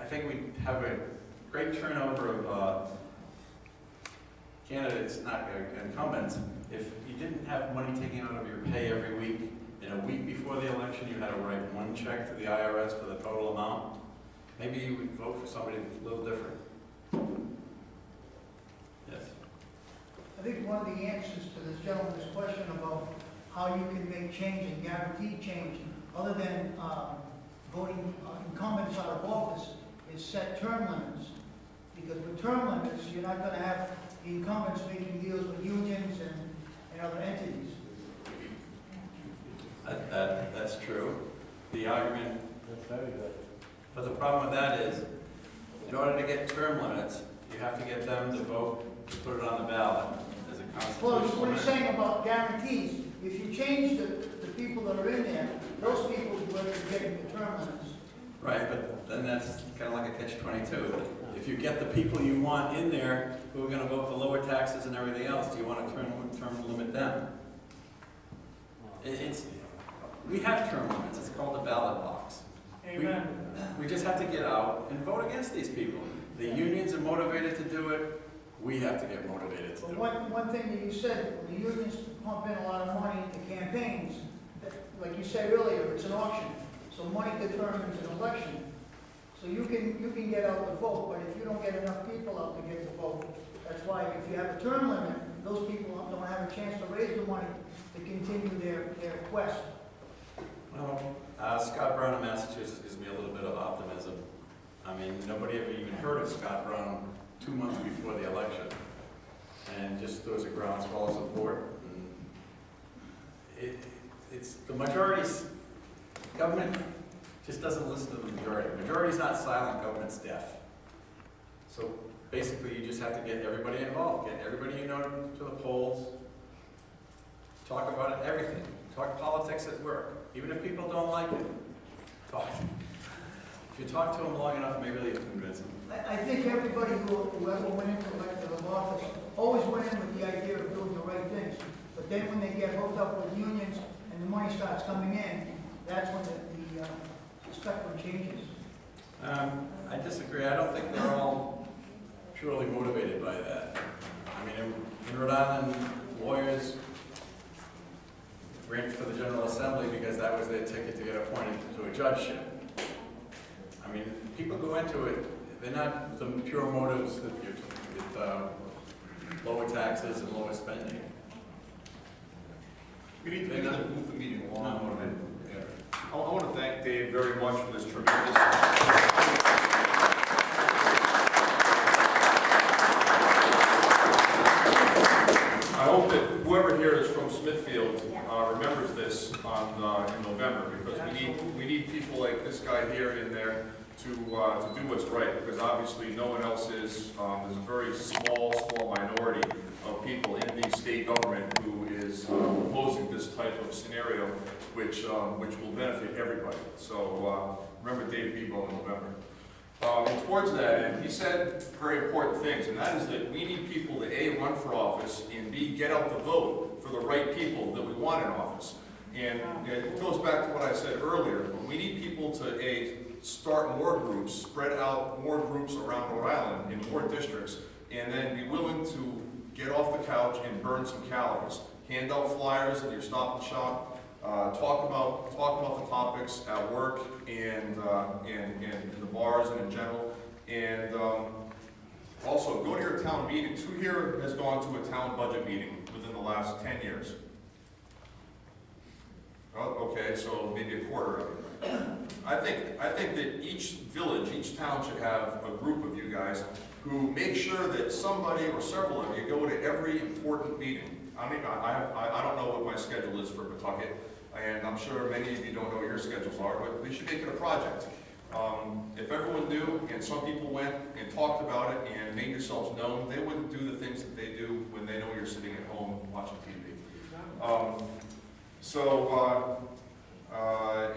I think we have a great turnover of candidates, not incumbents. If you didn't have money taken out of your pay every week, in a week before the election you had to write one check to the IRS for the total amount, maybe you would vote for somebody a little different. Yes? I think one of the answers to this gentleman's question about how you can make change and guarantee change, other than voting incumbents out of office, is set term limits. Because with term limits, you're not going to have the incumbents making deals with unions and other entities. That's true. The argument, That's very good. but the problem with that is, in order to get term limits, you have to get them to vote to put it on the ballot as a Well, constitutional what he's amendment. saying about guarantees, if you change the people that are in there, those people will be getting the term limits. Right, but then that's kind of like a catch-22. If you get the people you want in there who are going to vote for lower taxes and everything else, do you want to term limit them? We have term limits. It's called a ballot box. Amen. We just have to get out and vote against these people. The unions are motivated to do it. We have to get motivated to But do it. one thing that you said, the unions pump in a lot of money into campaigns. Like you said earlier, it's an auction. So money determines an election. So you can get out the vote, but if you don't get enough people out to get the vote, that's why if you have a term limit, those people don't have a chance to raise the money to continue their quest. Well, Scott Brown in Massachusetts gives me a little bit of optimism. I mean, nobody ever even heard of Scott Brown 2 months before the election. And just there was a groundswell of support. And it's the majority's government just doesn't listen to the majority. The majority's not silent, government's deaf. So basically you just have to get everybody involved, get everybody you know to the polls, talk about it, everything. Talk politics at work, even if people don't like it. Talk. If you talk to them long enough, maybe you can convince them. I think everybody whoever went into elective office always went in with the idea of doing the right things. But then when they get hooked up with unions and the money starts coming in, that's when the spectrum changes. I disagree. I don't think they're all purely motivated by that. I mean, in Rhode Island, lawyers ran for the General Assembly because that was their ticket to get appointed to a judgeship. I mean, people go into it, they're not the pure motives that you're with lower taxes and lower spending. We need to move the meeting along. I want to thank Dave very much for this tremendous. I hope that whoever here is from Smithfield remembers this in November, because we need people like this guy here in there to do what's right, because obviously no one else is. There's a very small minority of people in the state government who is opposing this type of scenario, which will benefit everybody. So remember Dave Bebo in November. And towards that end, he said very important things, and that is that we need people to A, run for office, and B, get out the vote for the right people that we want in office. And it goes back to what I said earlier. We need people to A, start more groups, spread out more groups around Rhode Island in more districts, and then be willing to get off the couch and burn some calories. Hand out flyers at your stop and shop. Talk about the topics at work and in the bars and in general. And also go to your town meetings. Who here has gone to a town budget meeting within the last 10 years? Oh, okay, so maybe a quarter of it. I think that each village, each town should have a group of you guys who make sure that somebody or several of you go to every important meeting. I don't know what my schedule is for Pawtucket, and I'm sure many of you don't know what your schedules are, but we should make it a project. If everyone knew, and some people went and talked about it and made yourselves known, they wouldn't do the things that they do when they know you're sitting at home watching TV.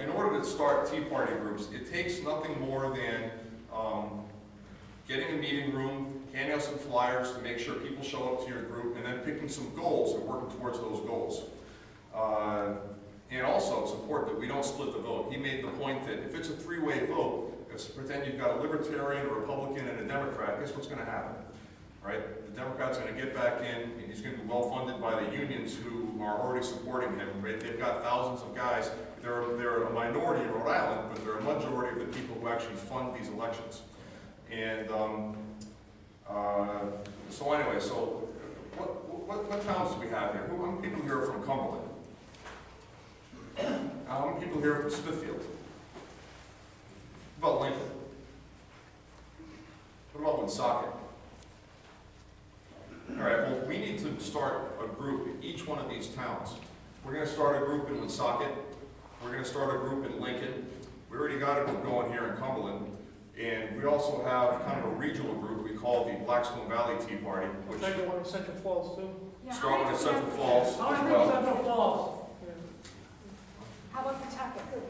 In order to start Tea Party groups, it takes nothing more than getting a meeting room, handing out some flyers to make sure people show up to your group, and then picking some goals and working towards those goals. And also, it's important that we don't split the vote. He made the point that if it's a three-way vote, let's pretend you've got a Libertarian, a Republican, and a Democrat. Guess what's going to happen? Right? The Democrat's going to get back in, and he's going to be well funded by the unions who are already supporting him. Right? They've got thousands of guys. They're a minority in Rhode Island, but they're a majority of the people who actually fund these elections. And so anyway, so what towns do we have here? How many people here are from Cumberland? How many people here are from Smithfield? What about Lincoln? What about Woonsocket? All right, well, we need to start a group in each one of these towns. We're going to start a group in Woonsocket. We're going to start a group in Lincoln. We already got a group going here in Cumberland. And we also have kind of a regional group we call the Blackstone Valley Tea Party, which Maybe one in Central Falls too? started at Central Falls How as many well. Central Falls? How about Pawtucket?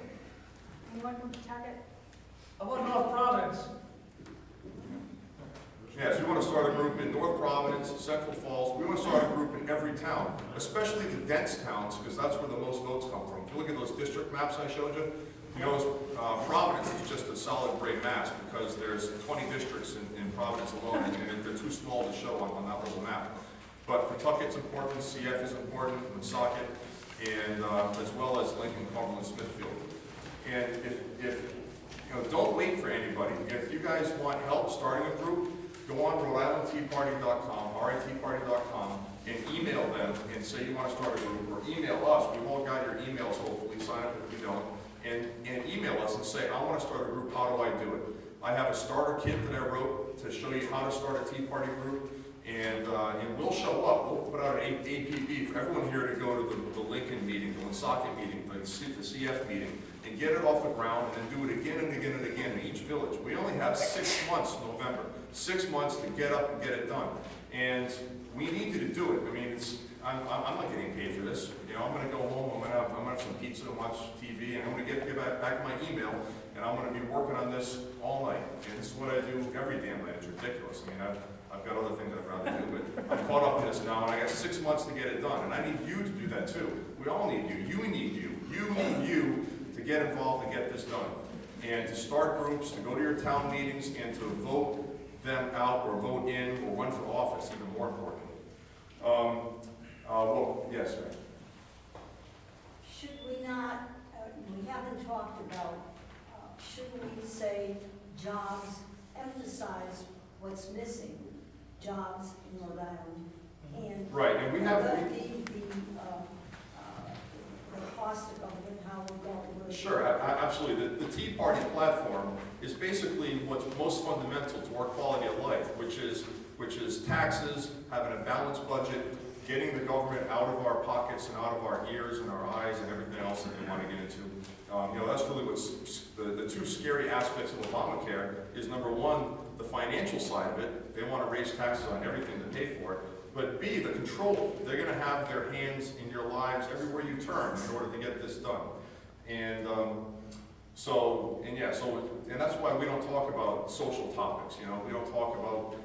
Anyone from Pawtucket? How about North Providence? Yes, we want to start a group in North Providence, Central Falls. We want to start a group in every town, especially the dense towns, because that's where the most votes come from. If you look at those district maps I showed you, you know, Providence is just a solid gray mass because there's 20 districts in Providence alone, and they're too small to show on that little map. But Pawtucket's important, CF is important, Woonsocket, and as well as Lincoln, Cumberland, Smithfield. And if you know, don't wait for anybody. If you guys want help starting a group, go on RhodeIslandTeaParty.com, RITeaParty.com, and email them and say you want to start a group, or email us. We've all got your emails, hopefully. Sign up if you don't. And email us and say, I want to start a group, how do I do it? I have a starter kit that I wrote to show you how to start a Tea Party group, and we'll show up. We'll put out an APB for everyone here to go to the Lincoln meeting, the Woonsocket meeting, the CF meeting, and get it off the ground, and then do it again and again and again in each village. We only have 6 months in November, 6 months to get up and get it done. And we need you to do it. I mean, I'm not getting paid for this. You know, I'm going to go home, I'm going to have some pizza and watch TV, and I'm going to get back my email, and I'm going to be working on this all night. And this is what I do every damn night. It's ridiculous. I mean, I've got other things I'd rather do, but I'm caught up in this now, and I got 6 months to get it done. And I need you to do that too. We all need you. You need you. You need you to get involved and get this done. And to start groups, to go to your town meetings, and to vote them out or vote in or run for office, even more importantly. Well, yes, ma'am. Should we not, we haven't talked about, shouldn't we say jobs, emphasize what's missing, jobs in Rhode Island, and Right, and we have, the cost of it, how we're going to. sure, absolutely. The Tea Party platform is basically what's most fundamental to our quality of life, which is taxes, having a balanced budget, getting the government out of our pockets and out of our ears and our eyes and everything else that they want to get into. You know, that's really what's the two scary aspects of Obamacare is, number one, the financial side of it. They want to raise taxes on everything to pay for it. But B, the control. They're going to have their hands in your lives everywhere you turn in order to get this done. And and that's why we don't talk about social topics. You know, we don't talk about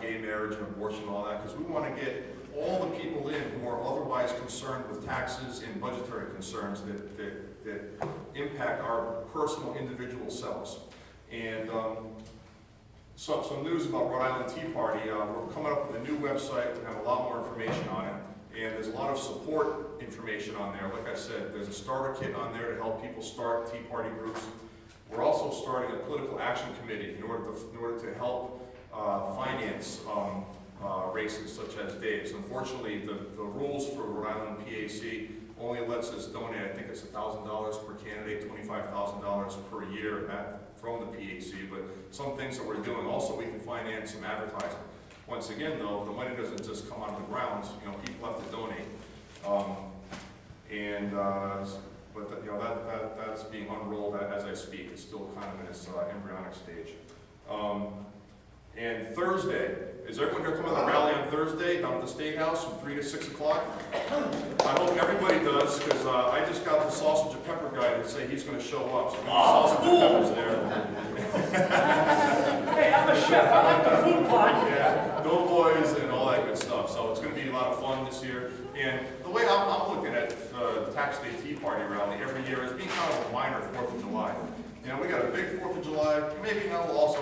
gay marriage and abortion and all that, because we want to get all the people in who are otherwise concerned with taxes and budgetary concerns that impact our personal individual selves. And some news about Rhode Island Tea Party. We're coming up with a new website to have a lot more information on it. And there's a lot of support information on there. Like I said, there's a starter kit on there to help people start Tea Party groups. We're also starting a political action committee in order to help finance races such as Dave's. Unfortunately, the rules for Rhode Island PAC only lets us donate, I think it's $1,000 per candidate, $25,000 per year from the PAC, but some things that we're doing, also we can finance some advertising. Once again though, the money doesn't just come out of the ground, you know, people have to donate. But you know, that's being unrolled as I speak. It's still kind of in its embryonic stage. And Thursday, is everyone here coming to the rally on Thursday down at the Steakhouse from 3 to 6 o'clock? I hope everybody does, because I just got the sausage and pepper guy to say he's going to show up. So sausage and pepper's there. Hey, I'm a chef. I like the food part. Yeah, doughboys and all that good stuff. So it's going to be a lot of fun this year. And the way I'm looking at the Tax Day Tea Party rally every year is being kind of a minor 4th of July. You know, we got a big 4th of July, maybe now we'll also